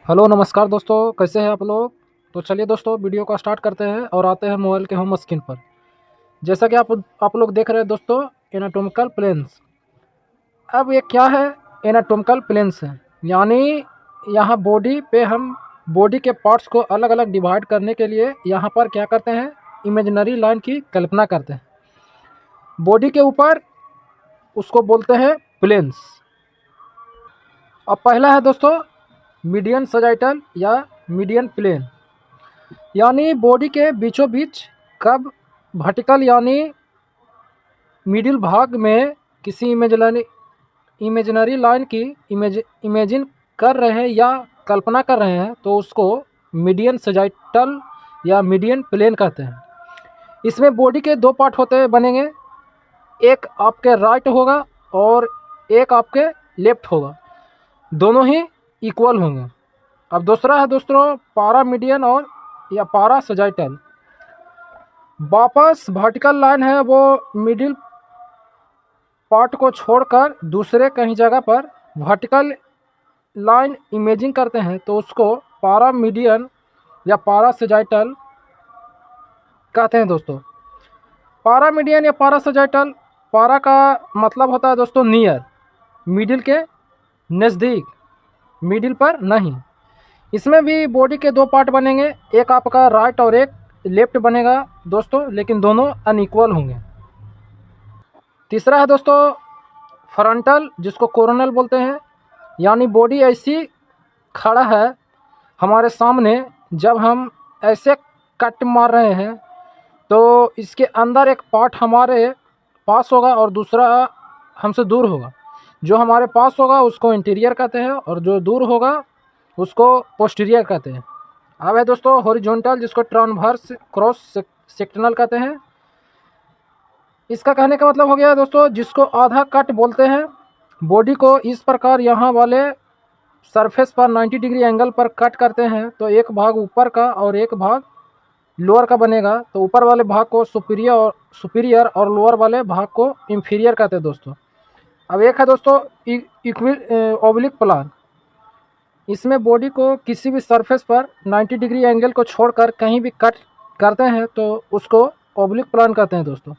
Hello नमस्कार दोस्तों, कैसे हैं आप लोग। तो चलिए दोस्तों वीडियो को स्टार्ट करते हैं और आते हैं मोबाइल के होम स्क्रीन पर। जैसा कि आप लोग देख रहे हैं दोस्तों, एनाटॉमिकल प्लेन्स। अब ये क्या है? एनाटॉमिकल प्लेन्स है, यानी यहाँ बॉडी पे हम बॉडी के पार्ट्स को अलग अलग डिवाइड करने के लिए यहाँ पर क्या करते हैं, इमेजिनरी लाइन की कल्पना करते हैं बॉडी के ऊपर। उसको बोलते हैं प्लेन्स। अब पहला है दोस्तों मीडियन सजाइटल या मीडियन प्लेन, यानी बॉडी के बीचों बीच कब वर्टिकल यानी मिडिल भाग में किसी इमेजिनरी लाइन की इमेजिन कर रहे हैं या कल्पना कर रहे हैं, तो उसको मीडियन सजाइटल या मीडियन प्लेन कहते हैं। इसमें बॉडी के दो पार्ट होते बनेंगे, एक आपके राइट होगा और एक आपके लेफ्ट होगा, दोनों ही इक्वल होंगे। अब दूसरा है दोस्तों पारा मीडियन और या पारा सजाइटल। वापस वर्टिकल लाइन है वो मिडिल पार्ट को छोड़कर दूसरे कहीं जगह पर वर्टिकल लाइन इमेजिंग करते हैं, तो उसको पारा मीडियन या पारा सजाइटल कहते हैं दोस्तों। पारा मीडियन या पारा सजाइटल, पारा का मतलब होता है दोस्तों नियर, मिडिल के नज़दीक, मिडिल पर नहीं। इसमें भी बॉडी के दो पार्ट बनेंगे, एक आपका राइट और एक लेफ्ट बनेगा दोस्तों, लेकिन दोनों अनइक्वल होंगे। तीसरा है दोस्तों फ्रंटल, जिसको कोरोनल बोलते हैं, यानी बॉडी ऐसी खड़ा है हमारे सामने, जब हम ऐसे कट मार रहे हैं तो इसके अंदर एक पार्ट हमारे पास होगा और दूसरा हमसे दूर होगा। जो हमारे पास होगा उसको इंटीरियर कहते हैं और जो दूर होगा उसको पोस्टीरियर कहते हैं। अब है दोस्तों हॉरिजॉन्टल, जिसको ट्रांसवर्स क्रॉस सेक्शनल कहते हैं। इसका कहने का मतलब हो गया दोस्तों जिसको आधा कट बोलते हैं। बॉडी को इस प्रकार यहाँ वाले सरफेस पर 90 डिग्री एंगल पर कट करते हैं, तो एक भाग ऊपर का और एक भाग लोअर का बनेगा। तो ऊपर वाले भाग को सुपीरियर और लोअर वाले भाग को इंफीरियर कहते हैं दोस्तों। अब एक है दोस्तों ओब्लिक प्लान। इसमें बॉडी को किसी भी सरफेस पर 90 डिग्री एंगल को छोड़कर कहीं भी कट करते हैं तो उसको ओब्लिक प्लान कहते हैं दोस्तों।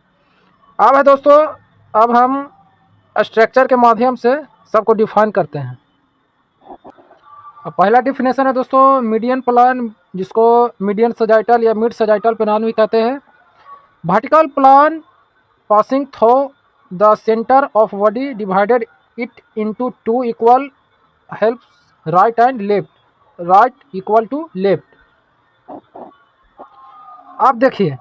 अब है दोस्तों, अब हम स्ट्रक्चर के माध्यम से सबको डिफाइन करते हैं। अब पहला डिफिनेशन है दोस्तों मीडियन प्लान, जिसको मीडियन सजाइटल या मिड सजाइटल प्लान भी कहते हैं। Vertical plane passing through the centre of body divided it into two equal halves right and left, right equal to left. आप देखिए,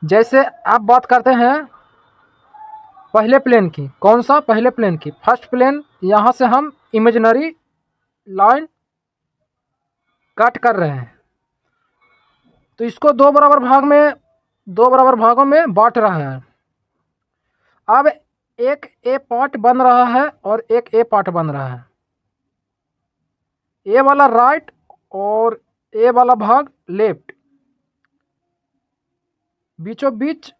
जैसे आप बात करते हैं पहले प्लेन की, कौन सा पहले प्लेन की, फर्स्ट प्लेन, यहाँ से हम इमेजिनरी लाइन कट कर रहे हैं, तो इसको दो बराबर भागों में बांट रहा है। अब एक ए पार्ट बन रहा है और एक ए पार्ट बन रहा है, ए वाला राइट और ए वाला भाग लेफ्ट, बीचों बीच।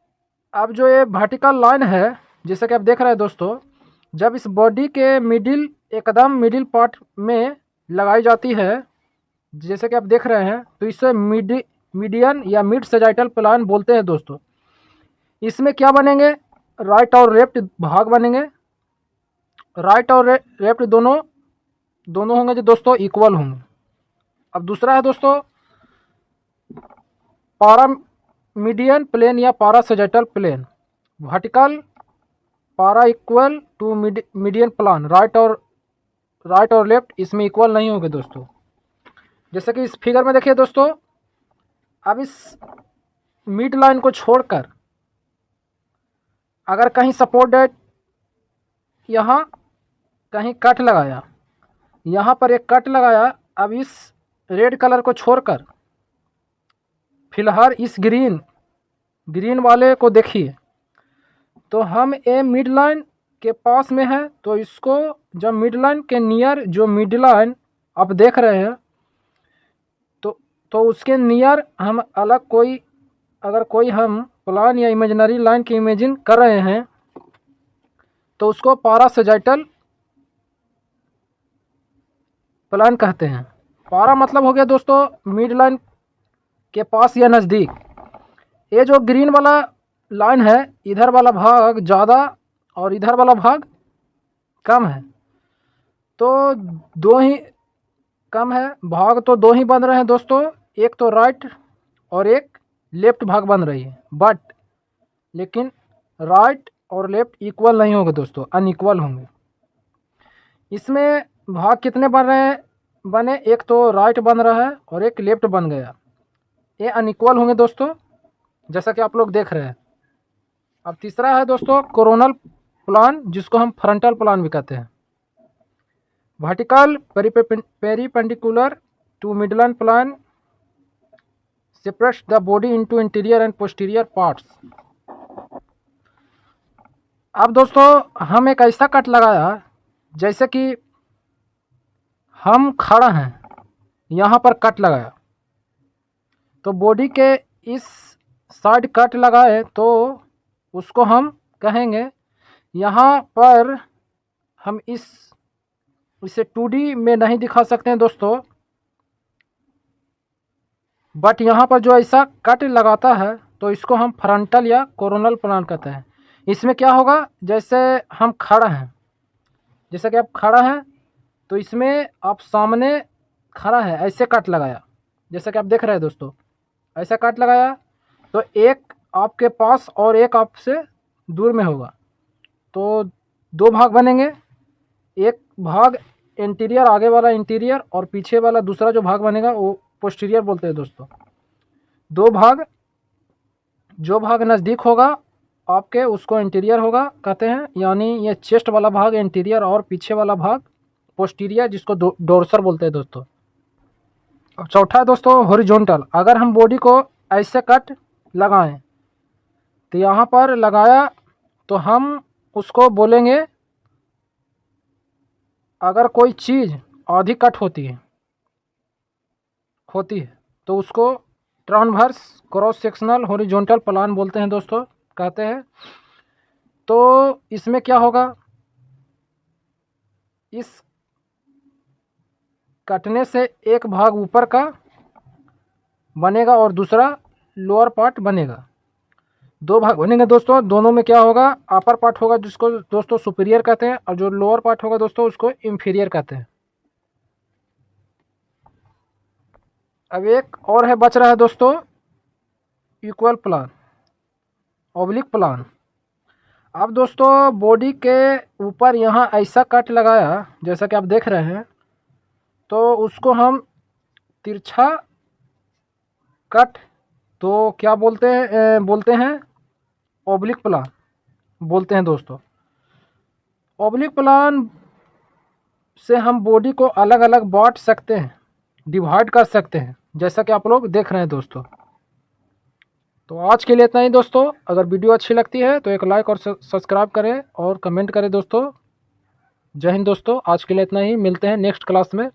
अब जो ये वर्टिकल लाइन है, जैसे कि आप देख रहे हैं दोस्तों, जब इस बॉडी के एकदम मिडिल पार्ट में लगाई जाती है, जैसे कि आप देख रहे हैं, तो इसे मीडियन या मिड सजाइटल प्लान बोलते हैं दोस्तों। इसमें क्या बनेंगे, राइट और लेफ्ट भाग बनेंगे। राइट और लेफ्ट दोनों होंगे जो दोस्तों इक्वल होंगे। अब दूसरा है दोस्तों पारा मीडियन प्लेन या parasagittal plane. Vertical para equal to median plane, right और लेफ्ट इसमें इक्वल नहीं होंगे दोस्तों। जैसे कि इस फिगर में देखिए दोस्तों, अब इस मिड लाइन को छोड़कर अगर कहीं सपोर्टेड, यहाँ कहीं कट लगाया, यहाँ पर एक कट लगाया, अब इस रेड कलर को छोड़कर फिलहाल इस ग्रीन वाले को देखिए, तो हम ए मिड लाइन के पास में है, तो इसको जब मिड लाइन के नियर जो मिड लाइन आप देख रहे हैं, तो उसके नियर हम अलग कोई हम प्लान या इमेजिनरी लाइन की इमेजिन कर रहे हैं, तो उसको पारा सजाइटल प्लान कहते हैं। पारा मतलब हो गया दोस्तों मिड लाइन के पास या नज़दीक। ये जो ग्रीन वाला लाइन है, इधर वाला भाग ज़्यादा और इधर वाला भाग कम है, तो दो ही कम है भाग, तो दो ही बन रहे हैं दोस्तों, एक तो राइट और एक लेफ्ट भाग बन रही है। बट लेकिन राइट और लेफ्ट इक्वल नहीं होंगे दोस्तों, अनइक्वल होंगे। इसमें भाग कितने बन रहे हैं, बने, एक तो राइट बन रहा है और एक लेफ्ट बन गया, ये अनइक्वल होंगे दोस्तों, जैसा कि आप लोग देख रहे हैं। अब तीसरा है दोस्तों कोरोनल प्लान, जिसको हम फ्रंटल प्लान भी कहते हैं। Vertical perpendicular to midline plane separates the body into anterior and posterior parts. अब दोस्तों हम एक ऐसा कट लगाया, जैसे कि हम खड़ा हैं, यहाँ पर कट लगाया, तो बॉडी के इस साइड कट लगाए तो उसको हम कहेंगे, यहाँ पर हम इसे 2D में नहीं दिखा सकते हैं दोस्तों, बट यहाँ पर जो ऐसा कट लगाता है तो इसको हम फ्रंटल या कोरोनल प्लान कहते हैं। इसमें क्या होगा, जैसे हम खड़ा हैं, जैसे कि आप खड़ा हैं, तो इसमें आप सामने खड़ा है, ऐसे कट लगाया, जैसा कि आप देख रहे हैं दोस्तों, ऐसा कट लगाया, तो एक आपके पास और एक आपसे दूर में होगा, तो दो भाग बनेंगे। एक भाग इंटीरियर, आगे वाला इंटीरियर, और पीछे वाला दूसरा जो भाग बनेगा वो पोस्टीरियर बोलते हैं दोस्तों। दो भाग, जो भाग नज़दीक होगा आपके उसको इंटीरियर होगा कहते हैं, यानी ये चेस्ट वाला भाग इंटीरियर और पीछे वाला भाग पोस्टीरियर, जिसको डोर्सर बोलते हैं दोस्तों। अब चौथा है दोस्तों हॉरिजॉन्टल। अगर हम बॉडी को ऐसे कट लगाएं, तो यहाँ पर लगाया तो हम उसको बोलेंगे, अगर कोई चीज़ आधी कट होती है तो उसको transverse cross sectional horizontal plan बोलते हैं दोस्तों, कहते हैं। तो इसमें क्या होगा, इस कटने से एक भाग ऊपर का बनेगा और दूसरा लोअर पार्ट बनेगा, दो भाग बनेंगे दोस्तों। दोनों में क्या होगा, अपर पार्ट होगा जिसको दोस्तों सुपीरियर कहते हैं, और जो लोअर पार्ट होगा दोस्तों उसको इंफीरियर कहते हैं। अब एक और है, बच रहा है दोस्तों इक्वल प्लान, ऑब्लिक प्लान। अब दोस्तों बॉडी के ऊपर यहाँ ऐसा कट लगाया, जैसा कि आप देख रहे हैं, तो उसको हम तिरछा कट तो क्या बोलते हैं ऑब्लिक प्लान बोलते हैं दोस्तों। ऑब्लिक प्लान से हम बॉडी को अलग अलग बांट सकते हैं, डिवाइड कर सकते हैं, जैसा कि आप लोग देख रहे हैं दोस्तों। तो आज के लिए इतना ही दोस्तों। अगर वीडियो अच्छी लगती है तो एक लाइक और सब्सक्राइब करें और कमेंट करें दोस्तों। जय हिंद दोस्तों, आज के लिए इतना ही, मिलते हैं नेक्स्ट क्लास में।